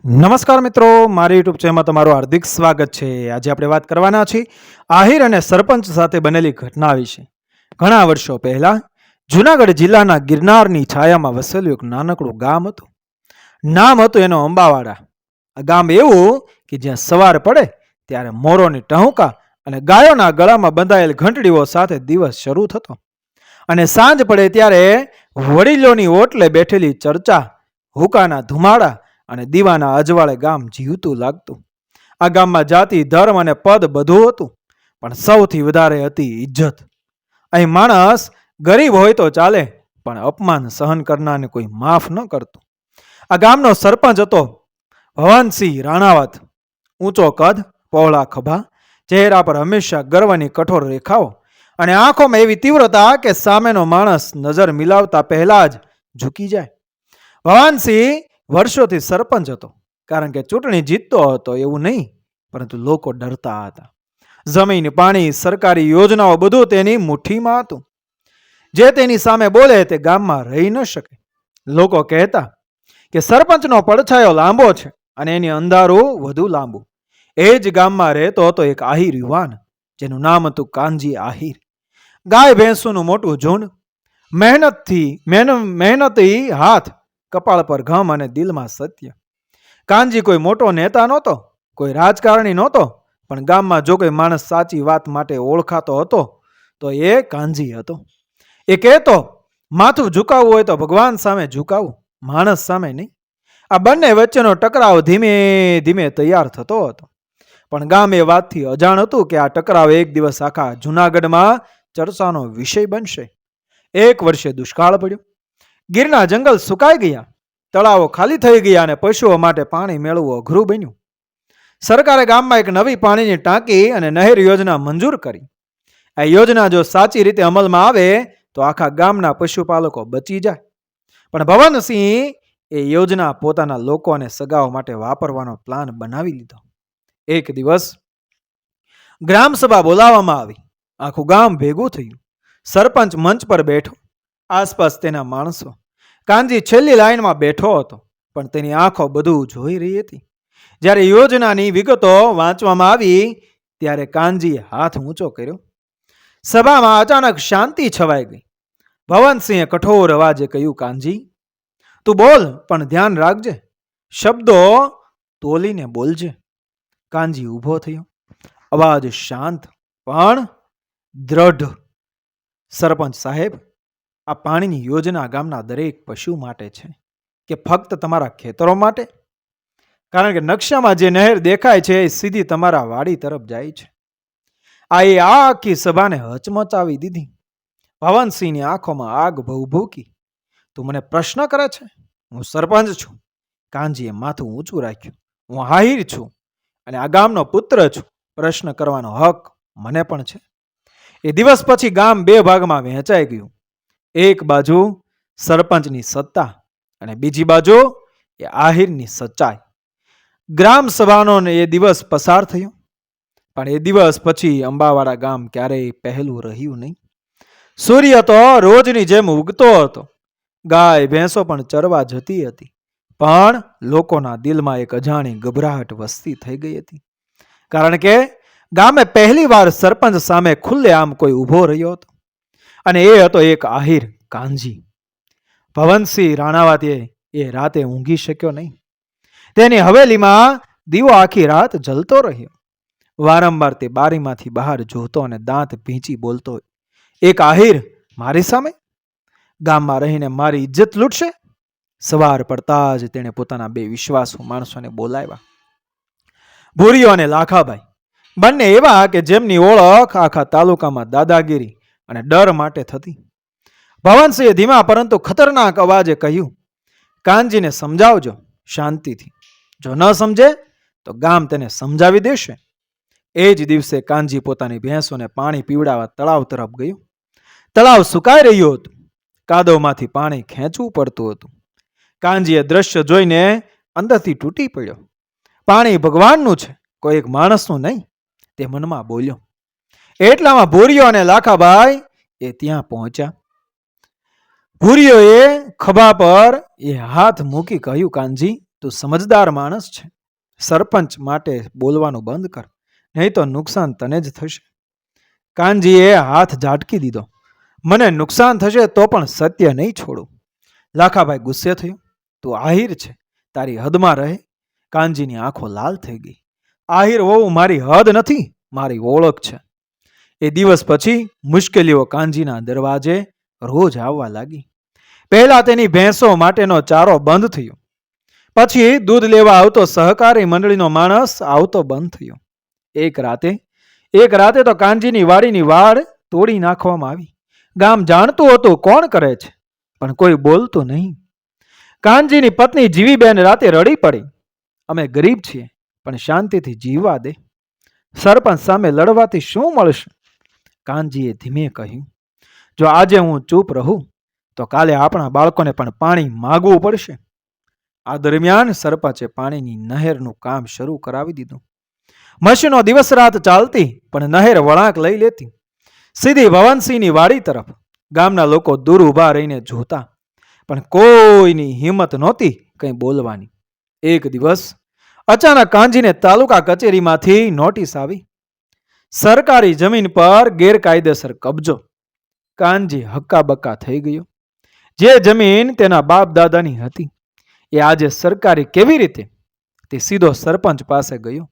નમસ્કાર મિત્રો, મારી યુટ્યુબ ચેનલમાં તમારું હાર્દિક સ્વાગત છે. આજે આપણે વાત કરવાના છીએ આહિર અને સરપંચ સાથે બનેલી ઘટના વિશે. ઘણા વર્ષો પહેલા જૂનાગઢ જિલ્લાના ગિરનારની છાયામાં વસેલું એક નાનકડું ગામ હતું. નામ હતું એનો અંબાવાડા. આ ગામ એવું કે જ્યાં સવાર પડે ત્યારે મોરોની ટહુકા અને ગાયોના ગળામાં બંધાયેલ ઘંટડીઓ સાથે દિવસ શરૂ થતો અને સાંજ પડે ત્યારે વડીલોની ઓટલે બેઠેલી ચર્ચા, હુકાના ધુમાડા અને દીવાના અજવાળે ગામ જીવતું લાગતું. આ ગામમાં જાતિ, ધર્મ અને પદ બધું હતું, પણ સૌથી વધારે હતી ઇજ્જત. અહીં માણસ ગરીબ હોય તો ચાલે, પણ અપમાન સહન કરનારને કોઈ માફ ન કરતું. આ ગામનો સરપંચ હતો ભવાનસિંહ રાણાવત. ઊંચો કદ, પહોળા ખભા, ચહેરા પર હંમેશા ગર્વની કઠોર રેખાઓ અને આંખોમાં એવી તીવ્રતા કે સામેનો માણસ નજર મિલાવતા પહેલા જ ઝૂકી જાય. ભવાનસિંહ વર્ષોથી સરપંચ હતો, કારણ કે ચૂંટણી જીતતો હતો એવું નહીં, પરંતુ લોકો ડરતા હતા. જમીન, પાણી, સરકારી યોજનાઓ બધું તેની મુઠ્ઠીમાં હતું. જે તેની સામે બોલે તે ગામમાં રહી ન શકે. લોકો કહેતા કે સરપંચનો પડછાયો લાંબો છે અને એની અંધારું વધુ લાંબુ. એ જ ગામમાં રહેતો હતો એક આહિર યુવાન, જેનું નામ હતું કાનજી આહિર. ગાય ભેંસોનું મોટું ઝુંડ, મહેનતી હાથ, કપાળ પર ઘમ અને દિલમાં સત્ય. કાનજી કોઈ મોટો નેતા નહોતો, કોઈ રાજકારણી નહોતો, પણ ગામમાં જો કોઈ માણસ સાચી વાત માટે ઓળખાતો હતો તો એ કાનજી હતો. એ કહેતો, માથું ઝુકાવવું હોય તો ભગવાન સામે ઝુકાવવું, માણસ સામે નહીં. આ બંને વચ્ચેનો ટકરાવ ધીમે ધીમે તૈયાર થતો હતો, પણ ગામ એ વાતથી અજાણ હતું કે આ ટકરાવ એક દિવસ આખા જૂનાગઢમાં ચર્ચાનો વિષય બનશે. એક વર્ષે દુષ્કાળ પડ્યો. ગીરના જંગલ સુકાઈ ગયા, તળાવો ખાલી થઈ ગયા અને પશુઓ માટે પાણી મેળવવું અઘરું બન્યું. સરકારે ગામમાં એક નવી પાણીની ટાંકી અને નહેર યોજના મંજૂર કરી. આ યોજના જો સાચી રીતે અમલમાં આવે તો આખા ગામના પશુપાલકો બચી જાય. પણ ભવનસિંહ એ યોજના પોતાના લોકો અને સગાઓ માટે વાપરવાનો પ્લાન બનાવી લીધો. એક દિવસ ગ્રામસભા બોલાવવામાં આવી. આખું ગામ ભેગું થયું. સરપંચ મંચ પર બેઠો, આસપાસ તેના માણસો. કાનજી છેલ્લી લાઈનમાં બેઠો હતો, પણ તેની આંખો બધું જોઈ રહી હતી. જ્યારે યોજનાની વિગતો વાંચવામાં આવી ત્યારે કાનજીએ હાથ ઊંચો કર્યો. સભામાં અચાનક શાંતિ છવાઈ ગઈ. ભવનસિંહે કઠોર અવાજે કહ્યું, કાનજી, તું બોલ, પણ ધ્યાન રાખજે, શબ્દો તોલીને બોલજે. કાનજી ઊભો થયો, અવાજ શાંત પણ દ્રઢ. સરપંચ સાહેબ, આ પાણીની યોજના ગામના દરેક પશુ માટે છે કે ફક્ત તમારા ખેતરો માટે? કારણ કે નકશામાં જે નહેર દેખાય છે એ સીધી તમારા વાડી તરફ જાય છે. આ આખી સભાને હચમચાવી દીધી. ભવનસિંહની આંખોમાં આગ ભભૂકી. તું મને પ્રશ્ન કરે છે? હું સરપંચ છું. કાનજીએ માથું ઊંચું રાખ્યું. હું આહિર છું અને આ ગામનો પુત્ર છું. પ્રશ્ન કરવાનો હક મને પણ છે. એ દિવસ પછી ગામ બે ભાગમાં વહેંચાઈ ગયું. એક બાજુ સરપંચની સત્તા અને બીજી બાજુ એ આહિરની સચ્ચાઈ. ગ્રામ સભાનો એ દિવસ પસાર થયો, પણ એ દિવસ પછી અંબાવાડા ગામ ક્યારેય પહેલું રહ્યું નહીં. સૂર્ય તો રોજની જેમ ઉગતો હતો, ગાય ભેંસો પણ ચરવા જતી હતી, પણ લોકોના દિલમાં એક અજાણી ગભરાહટ વસતી થઈ ગઈ હતી. કારણ કે ગામે પહેલી વાર સરપંચ સામે ખુલ્લેઆમ કોઈ ઊભો રહ્યો હતો, અને એ હતો એક આહિર, કાનજી. ભવનસિંહ રાણાવતે એ રાતે ઊંઘી શક્યો નહીં. તેની હવેલીમાં દીવો આખી રાત જલતો રહ્યો. વારંવાર તે બારીમાંથી બહાર જોતો અને દાંત ભીંચી બોલતો, એક આહિર મારી સામે ગામમાં રહીને મારી ઇજ્જત લૂંટશે? સવાર પડતા જ તેણે પોતાના બે વિશ્વાસુ માણસોને બોલાવ્યા, ભૂરીયો અને લાખાભાઈ. બંને એવા કે જેમની ઓળખ આખા તાલુકામાં દાદાગીરી અને ડર માટે થતી. ભવનસિંહે ધીમા પરંતુ ખતરનાક અવાજે કહ્યું, કાનજીને સમજાવજો શાંતિથી. જો ન સમજે તો ગામ તેને સમજાવી દેશે. એ જ દિવસે કાનજી પોતાની ભેંસોને પાણી પીવડાવવા તળાવ તરફ ગયો. તળાવ સુકાઈ રહ્યું હતું. કાદવમાંથી પાણી ખેંચવું પડતું હતું. કાનજીએ દ્રશ્ય જોઈને અંદરથી તૂટી પડ્યો. પાણી ભગવાનનું છે, કોઈ એક માણસનું નહીં, તે મનમાં બોલ્યો. એટલામાં ભૂરીયો અને લાખાભાઈ એ ત્યાં પહોંચ્યા. ભૂરીયોએ ખભા પર એ હાથ મૂકી કહ્યું, કાનજી, તું સમજદાર માણસ છે. સરપંચ માટે બોલવાનું બંધ કર, નહીં તો નુકસાન તને જ થશે. કાનજીએ હાથ ઝાટકી દીધો. મને નુકસાન થશે તો પણ સત્ય નહીં છોડું. લાખાભાઈ ગુસ્સે થયો. તું આહિર છે, તારી હદમાં રહે. કાનજીની આંખો લાલ થઈ ગઈ. આહિર હોવું મારી હદ નથી, મારી ઓળખ છે. એ દિવસ પછી મુશ્કેલીઓ કાનજીના દરવાજે રોજ આવવા લાગી. પહેલા તેની ભેંસો માટેનો ચારો બંધ થયો. પછી દૂધ લેવા આવતો સહકારી મંડળીનો માણસ આવતો બંધ થયો. એક રાતે તો કાનજીની વાડીની વાડ તોડી નાખવામાં આવી. ગામ જાણતું હતું કોણ કરે છે, પણ કોઈ બોલતું નહીં. કાનજીની પત્ની જીવીબેન રાતે રડી પડી. અમે ગરીબ છીએ, પણ શાંતિથી જીવવા દે. સરપંચ સામે લડવાથી શું મળશે? કાનજીએ ધીમે કહ્યું, જો આજે હું ચૂપ રહું તો કાલે આપણા બાળકોને પણ પાણી માગવું પડશે. આ દરમિયાન સરપંચે પાણીની નહેરનું કામ શરૂ કરાવી દીધું. મશીનો દિવસ રાત ચાલતી, પણ નહેર વળાંક લઈ લેતી સીધી ભવનસિંહની વાડી તરફ. ગામના લોકો દૂર ઊભા રહીને જોતા, પણ કોઈની હિંમત નહોતી કંઈ બોલવાની. એક દિવસ અચાનક કાનજીને તાલુકા કચેરીમાંથી નોટિસ આવી. સરકારી જમીન પર ગેરકાયદેસર કબજો. કાનજી હક્કાબક્કા થઈ ગયો. જે જમીન તેના બાપ દાદાની હતી એ આજે સરકારી કેવી રીતે? તે સીધો સરપંચ પાસે ગયો.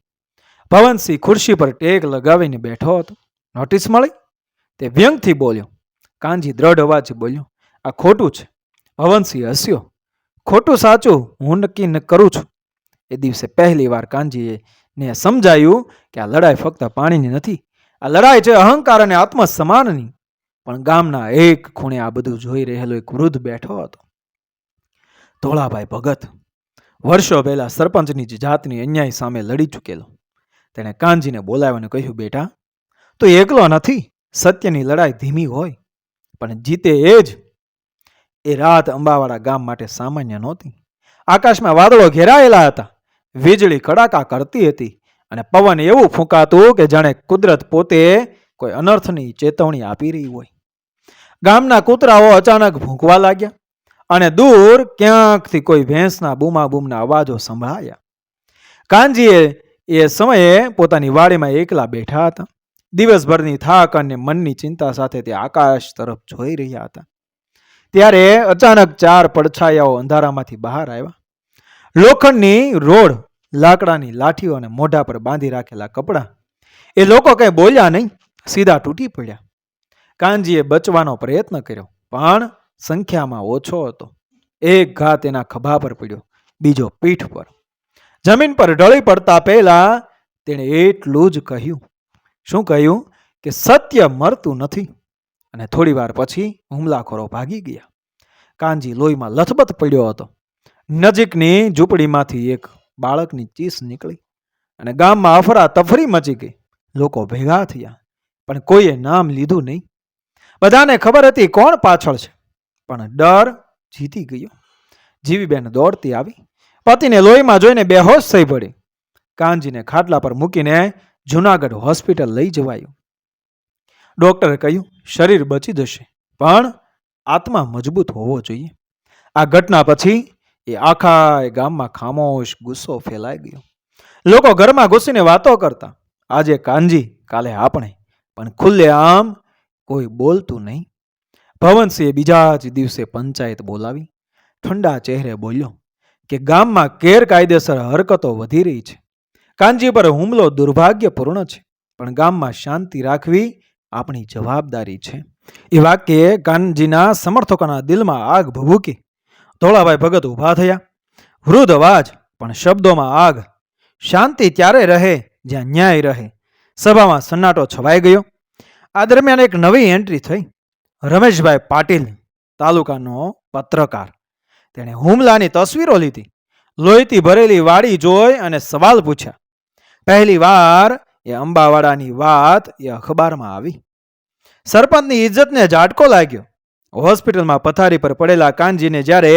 ભવનસિંહ ખુરશી પર ટેક લગાવીને બેઠો હતો. નોટિસ મળી? તે વ્યંગથી બોલ્યો. કાનજી દ્રઢ અવાજથી બોલ્યો, આ ખોટું છે. ભવનસિંહ હસ્યો. ખોટું સાચું હું નક્કી કરું છું. એ દિવસે પહેલી વાર કાનજીને સમજાયું કે આ લડાઈ ફક્ત પાણીની નથી, આ લડાઈ છે અહંકાર અને આત્મસન્માનની. પણ ગામના એક ખૂણે આ બધું જોઈ રહેલો એક વૃદ્ધ બેઠો હતો. ધોળાભાઈ ભગત. વર્ષો પહેલા સરપંચની જાતની અન્યાય સામે લડી ચૂકેલો. તેણે કાનજીને બોલાવ્યો અને કહ્યું, બેટા, તો એકલો નથી. સત્યની લડાઈ ધીમી હોય, પણ જીતે એ જ. એ રાત અંબાવાડા ગામ માટે સામાન્ય નહોતી. આકાશમાં વાદળો ઘેરાયેલા હતા, વીજળી કડાકા કરતી હતી, અને પવન એવું ફૂંકાતું કે જાણે કુદરત પોતે કોઈ અનર્થની ચેતવણી આપી રહી હોય. ગામના કૂતરાઓ અચાનક ભૂંકવા લાગ્યા, અને દૂર ક્યાંકથી કોઈ ભેંસના બૂમાબૂમના અવાજો સંભળાયા. કાનજીએ એ સમયે પોતાની વાડીમાં એકલા બેઠા હતા. દિવસભરની થાક અને મનની ચિંતા સાથે તે આકાશ તરફ જોઈ રહ્યા હતા. ત્યારે અચાનક ચાર પડછાયાઓ અંધારામાંથી બહાર આવ્યા. લોખંડની રોડ, લાકડાની લાઠીઓ અને મોઢા પર બાંધી રાખેલા કપડાં. એ લોકો કંઈ બોલ્યા નહીં, સીધા તૂટી પડ્યા. કાનજીએ બચવાનો પ્રયત્ન કર્યો, પણ સંખ્યામાં ઓછો હતો. એક ઘા તેના ખભા પર પડ્યો, બીજો પીઠ પર. જમીન પર ઢળી પડતા પહેલા તેણે એટલું જ કહ્યું. શું કહ્યું? કે સત્ય મરતું નથી. અને થોડી વાર પછી હુમલાખોરો ભાગી ગયા. કાનજી લોહીમાં લથબથ પડ્યો હતો. નજીકની ઝૂંપડીમાંથી એક બાળકની ચીસ નીકળી અને ગામમાં અફરાતફરી મચી ગઈ. લોકો ભેગા થયા, પણ કોઈએ નામ લીધું નહીં. બધાને ખબર હતી કોણ પાછળ છે, પણ ડર જીતી ગયો. જીવીબેન દોડતી આવી, પતિને લોહીમાં જોઈને બેહોશ થઈ પડી. કાનજીને ખાટલા પર મૂકીને જુનાગઢ હોસ્પિટલ લઈ જવાયું. ડોક્ટરે કહ્યું, શરીર બચી જશે, પણ આત્મા મજબૂત હોવો જોઈએ. આ ઘટના પછી એ આખા ગામમાં ખામોશ ગુસ્સો ફેલાઈ ગયો. લોકો ઘરમાં ઘૂસીને વાતો કરતા, આજે કાનજી, કાલે આપણે, પણ ખુલ્લે આમ કોઈ બોલતું નહીં. ભવનસિંહે બીજા જ દિવસે પંચાયત બોલાવી. ઠંડા ચહેરે બોલ્યો કે ગામમાં ગેરકાયદેસર હરકતો વધી રહી છે. કાનજી પર હુમલો દુર્ભાગ્યપૂર્ણ છે, પણ ગામમાં શાંતિ રાખવી આપણી જવાબદારી છે. એ વાક્યે કાનજીના સમર્થકોના દિલમાં આગ ભભૂકી. ધોળાભાઈ ભગત ઊભા થયા. વૃદ્ધ અવાજ, પણ શબ્દોમાં આગ. શાંતિ ત્યારે રહે જ્યાં ન્યાય રહે. સભામાં સન્નાટો છવાઈ ગયો. આ દરમિયાન એક નવી એન્ટ્રી થઈ. રમેશભાઈ પાટીલ, તાલુકાનો પત્રકાર. તેણે હુમલાની તસવીરો લીધી, લોહીથી ભરેલી વાડી જોઈ અને સવાલ પૂછ્યા. પહેલી વાર એ અંબાવાડાની વાત એ અખબારમાં આવી. સરપંચની ઇજ્જતને ઝાટકો લાગ્યો. હોસ્પિટલમાં પથારી પર પડેલા કાનજીને જ્યારે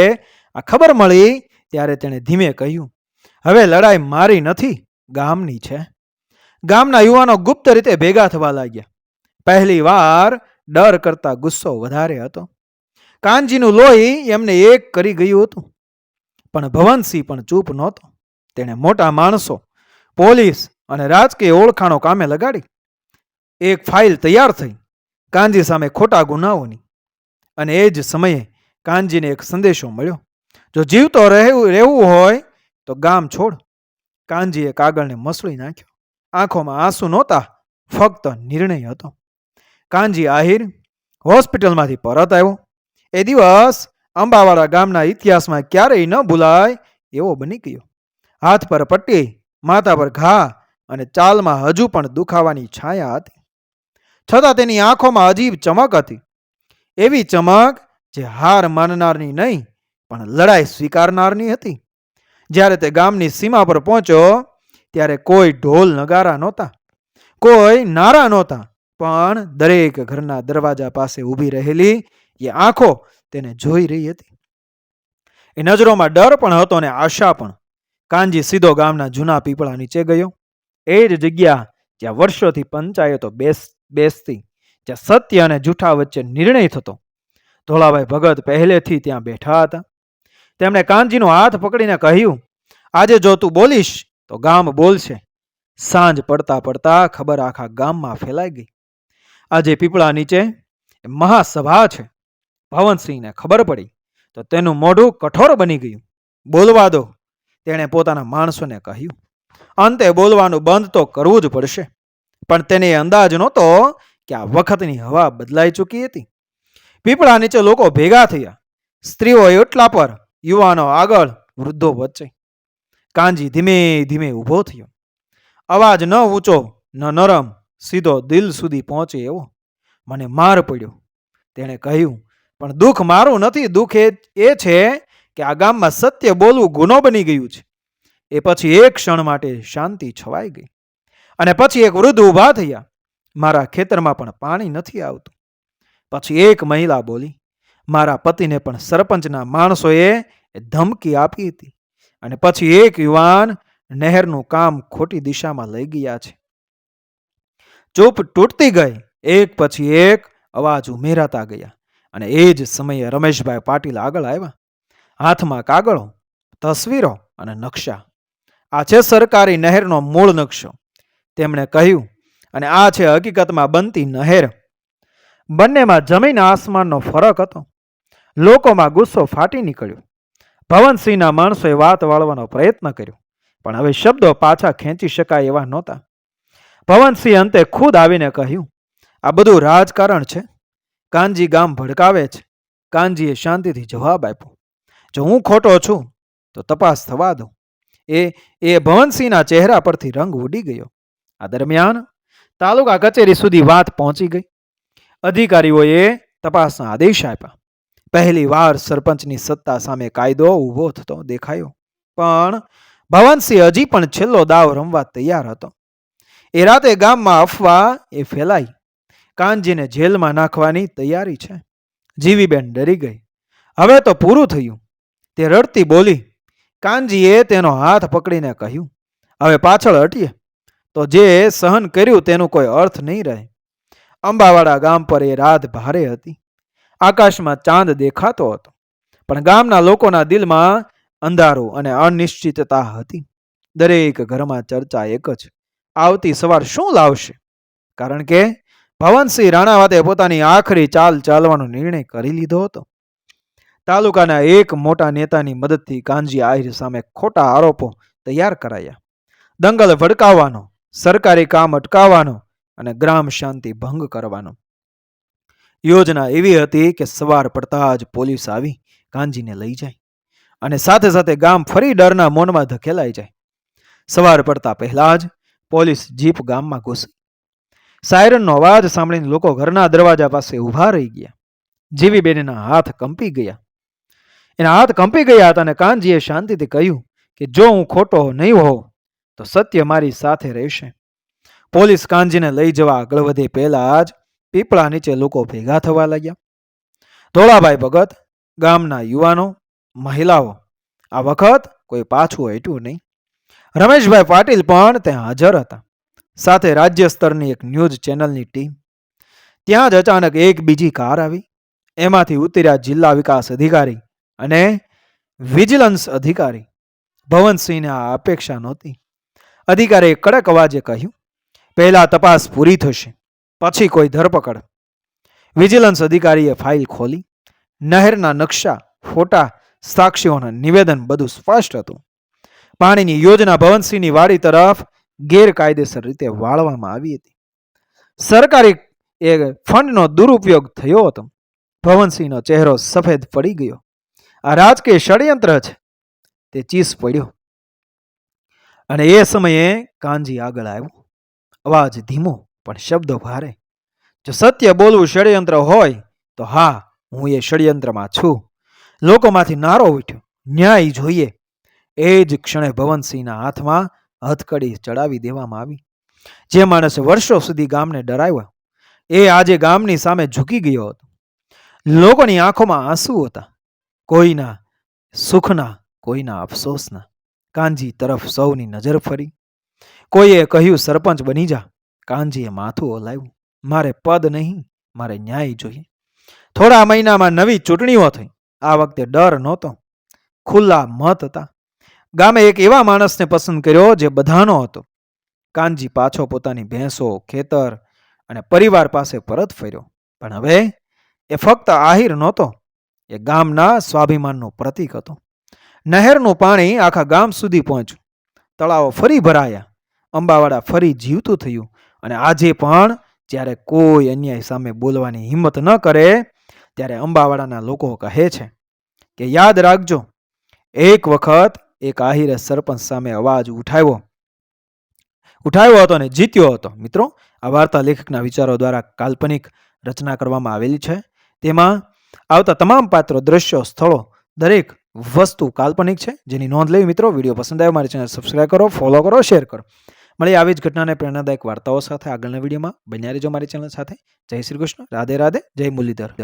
આ ખબર મળી ત્યારે તેણે ધીમે કહ્યું, હવે લડાઈ મારી નથી, ગામની છે. ગામના યુવાનો ગુપ્ત રીતે ભેગા થવા લાગ્યા. પહેલી વાર ડર કરતા ગુસ્સો વધારે હતો. કાનજીનું લોહી એમને એક કરી ગયું હતું. પણ ભવનસિંહ પણ ચૂપ નહોતો. તેણે મોટા માણસો, પોલીસ અને રાજકીય ઓળખાણો કામે લગાડી. એક ફાઇલ તૈયાર થઈ કાનજી સામે ખોટા ગુનાઓની. અને એ જ સમયે કાનજીને એક સંદેશો મળ્યો, જો જીવતો રહેવું હોય તો ગામ છોડ. કાનજીએ કાગળને મસળી નાખ્યો. આંખોમાં આંસુ નહોતા, ફક્ત નિર્ણય હતો. કાનજી આહિર હોસ્પિટલમાંથી પરત આવ્યો. એ દિવસ અંબાવાડા ગામના ઇતિહાસમાં ક્યારેય ન ભૂલાય એવો બની ગયો. હાથ પર પટ્ટી, માથા પર ઘા અને ચાલમાં હજુ પણ દુખાવાની છાયા હતી. છતાં તેની આંખોમાં અજીબ ચમક હતી. એવી ચમક જે હાર માનનારની નહીં, પણ લડાઈ સ્વીકારનારની હતી. જ્યારે તે ગામની સીમા પર પહોંચ્યો ત્યારે કોઈ ઢોલ નગારા નહોતા, કોઈ નારા નહોતા, પણ દરેક ઘરના દરવાજા પાસે ઊભી રહેલી એ આંખો તેને જોઈ રહી હતી. એ નજરોમાં ડર પણ હતો ને આશા પણ. કાનજી સીધો ગામના જૂના પીપળા નીચે ગયો. એ જ જગ્યા જ્યાં વર્ષોથી પંચાયતો બેસતી, જ્યાં સત્ય અને જૂઠા વચ્ચે નિર્ણય થતો. ધોળાભાઈ ભગત પહેલેથી ત્યાં બેઠા હતા. તેમણે કાનજીનો હાથ પકડીને કહ્યું, આજે જો તું બોલીશ તો ગામ બોલશે. સાંજ પડતા પડતા ખબર આખા ગામમાં ફેલાઈ ગઈ. આજે પીપળા નીચે મહાસભા છે. ભવનસિંહને ખબર પડી તો તેનું મોઢું કઠોર બની ગયું. બોલવા દો, તેણે પોતાના માણસોને કહ્યું. અંતે બોલવાનું બંધ તો કરવું જ પડશે. પણ તેને અંદાજ નહોતો કે આ વખતની હવા બદલાઈ ચૂકી હતી. પીપળા નીચે લોકો ભેગા થયા. સ્ત્રીઓ એટલા પર, યુવાનો આગળ, વૃદ્ધો વચ્ચે. કાનજી ધીમે ધીમે ઊભો થયો. અવાજ ન ઊંચો ન નરમ, સીધો દિલ સુધી પહોંચે એવો. મને માર પડ્યો, તેણે કહ્યું. પણ દુઃખ મારું નથી. દુઃખ એ છે કે આ ગામમાં સત્ય બોલવું ગુનો બની ગયું છે. એ પછી એક ક્ષણ માટે શાંતિ છવાઈ ગઈ. અને પછી એક વૃદ્ધ ઊભા થયા. મારા ખેતરમાં પણ પાણી નથી આવતું. પછી એક મહિલા બોલી, મારા પતિને પણ સરપંચના માણસોએ ધમકી આપી હતી. અને પછી એક યુવાન, નહેરનું કામ ખોટી દિશામાં લઈ ગયા છે. ચૂપ તૂટતી ગઈ. એક પછી એક અવાજ ઉમેરાતા ગયા. અને એ જ સમયે રમેશભાઈ પાટીલ આગળ આવ્યા. હાથમાં કાગળો, તસવીરો અને નકશા. આ છે સરકારી નહેરનો મૂળ નકશો, તેમણે કહ્યું. અને આ છે હકીકતમાં બનતી નહેર. બંનેમાં જમીન આસમાનનો ફરક હતો. લોકોમાં ગુસ્સો ફાટી નીકળ્યો. ભવનસિંહના માણસોએ વાત વાળવાનો પ્રયત્ન કર્યો, પણ હવે શબ્દો પાછા ખેંચી શકાય એવા નહોતા. ભવનસિંહ અંતે ખુદ આવીને કહ્યું, આ બધું રાજકારણ છે. કાનજી ગામ ભડકાવે છે. કાનજીએ શાંતિથી જવાબ આપ્યો, જો હું ખોટો છું તો તપાસ થવા દો. એ ભવનસિંહના ચહેરા પરથી રંગ ઉડી ગયો. આ દરમિયાન તાલુકા કચેરી સુધી વાત પહોંચી ગઈ. અધિકારીઓએ તપાસના આદેશ આપ્યા. પહેલી વાર સરપંચની સત્તા સામે કાયદો ઊભો થતો દેખાયો. પણ ભવનસિંહ હજી પણ છેલ્લો દાવ રમવા તૈયાર હતો. એ રાતે ગામમાં અફવા એ ફેલાઈ, કાનજીને જેલમાં નાખવાની તૈયારી છે. જીવીબેન ડરી ગઈ. હવે તો પૂરું થયું. તે રડતી બોલી. કાનજીએ તેનો હાથ પકડીને કહ્યું, હવે પાછળ હટીએ તો જે સહન કર્યું તેનું કોઈ અર્થ નહીં રહે. અંબાવાડા ગામ પર એ રાત ભારે હતી. આકાશમાં ચાંદ દેખાતો હતો, પણ ગામના લોકોના દિલમાં અંધારું અને અનિશ્ચિતતા હતી. દરેક ઘરમાં ચર્ચા એક જ, આવતી સવાર શું લાવશે? કારણ કે ભવનસિંહ રાણાવતે પોતાની આખરી ચાલ ચાલવાનો નિર્ણય કરી લીધો હતો. તાલુકાના એક મોટા નેતાની મદદથી કાનજી આહિર સામે ખોટા આરોપો તૈયાર કરાયા. દંગલ ભડકાવવાનો, સરકારી કામ અટકાવવાનો અને ગ્રામ શાંતિ ભંગ કરવાનો. યોજના એવી હતી કે સવાર પડતા જ પોલીસ આવી કાનજીને લઈ જાય અને સાથે સાથે ગામ ફરી ડરના મૌનમાં ધકેલાઈ જાય. સવાર પડતા પહેલા જ પોલીસ જીપ ગામમાં ઘૂસી. સાયરનનો અવાજ સાંભળીને લોકો ઘરના દરવાજા પાસે ઊભા રહી ગયા. જીવીબેનના હાથ કંપી ગયા. એના હાથ કંપી ગયા હતા અને કાનજીએ શાંતિથી કહ્યું કે જો હું ખોટો નહીં હોઉં તો સત્ય મારી સાથે રહેશે. પોલીસ કાનજીને લઈ જવા આગળ વધે પહેલા જ પીપળા નીચે લોકો ભેગા થવા લાગ્યા. ધોળાભાઈ ભગત, ગામના યુવાનો, મહિલાઓ. આ વખત કોઈ પાછું હટ્યું નહીં. રમેશભાઈ પાટીલ પણ ત્યાં હાજર હતા, સાથે રાજ્ય સ્તરની એક ન્યૂઝ ચેનલની ટીમ. ત્યાં જ અચાનક એક બીજી કાર આવી. એમાંથી ઉતર્યા જિલ્લા વિકાસ અધિકારી અને વિજિલન્સ અધિકારી ભવનસિંહને આ અપેક્ષા નહોતી. અધિકારીએ કડક અવાજે કહ્યું, પહેલા તપાસ પૂરી થશે, પછી કોઈ ધરપકડ. વિજિલન્સ અધિકારીએ ફાઇલ ખોલી. નહેરના નકશા, ફોટા, સાક્ષીઓના નિવેદન બધું સ્પષ્ટ હતું. પાણીની યોજના ભવનસિંહની વાડી તરફ ગેરકાયદેસર રીતે વાળવામાં આવી હતી. સરકારી ફંડનો દુરુપયોગ થયો હતો. ભવનસિંહનો ચહેરો સફેદ પડી ગયો. આ રાજકીય ષડયંત્ર છે તે ચીસ પડ્યો. અને એ સમયે કાનજી આગળ આવ્યો. અવાજ ધીમો પણ શબ્દો ભારે. જો સત્ય બોલવું ષડયંત્ર હોય તો હા, હું એ ષડયંત્રમાં છું. લોકોમાંથી નારો ઉઠ્યો, ન્યાય જોઈએ. એ જ ક્ષણે ભવનસિંહના હાથમાં હથકડી ચડાવી દેવામાં આવી. જે માણસે વર્ષો સુધી ગામને ડરાવ્યો, એ આજે ગામની સામે ઝૂકી ગયો હતો. લોકોની આંખોમાં આંસુ હતા, કોઈના સુખના, કોઈના અફસોસના. કાનજી તરફ સૌની નજર ફરી. કોઈએ કહ્યું, સરપંચ બની જા. કાનજીએ માથું હલાવ્યું, મારે પદ નહીં, મારે ન્યાય જોઈએ. થોડા મહિનામાં નવી ચૂંટણીઓ થઈ. આ વખતે ડર નહોતો, ખુલ્લા મત હતા. ગામે એક એવા માણસને પસંદ કર્યો જે બધાનો હતો. કાનજી પાછો પોતાની ભેંસો, ખેતર અને પરિવાર પાસે પરત ફર્યો. પણ હવે એ ફક્ત આહિર નહોતો, એ ગામના સ્વાભિમાનનું પ્રતીક હતો. નહેરનું પાણી આખા ગામ સુધી પહોંચ્યું. તળાવો ફરી ભરાયા. અંબાવાડા ફરી જીવતું થયું. અને આજે પણ જ્યારે કોઈ અન્યાય સામે બોલવાની હિંમત ન કરે, ત્યારે અંબાવાડાના લોકો કહે છે કે યાદ રાખજો, એક વખત એક આહિરે સરપંચ સામે અવાજ ઉઠાવ્યો હતો અને જીત્યો હતો. મિત્રો, આ વાર્તા લેખકના વિચારો દ્વારા કાલ્પનિક રચના કરવામાં આવેલી છે. તેમાં આવતા તમામ પાત્રો, દ્રશ્યો, સ્થળો, દરેક વસ્તુ કાલ્પનિક છે, જેની નોંધ લેવી. મિત્રો, વિડીયો પસંદ આવ્યો મારી ચેનલ સબસ્ક્રાઈબ કરો, ફોલો કરો, શેર કરો. મળી આવી જ ઘટનાને પ્રેરણાદાયક વાર્તાઓ સાથે આગળના વિડીયોમાં. બન્યા રહેજો મારી ચેનલ સાથે. જય શ્રી કૃષ્ણ, રાધે રાધે, જય મુરલીધર.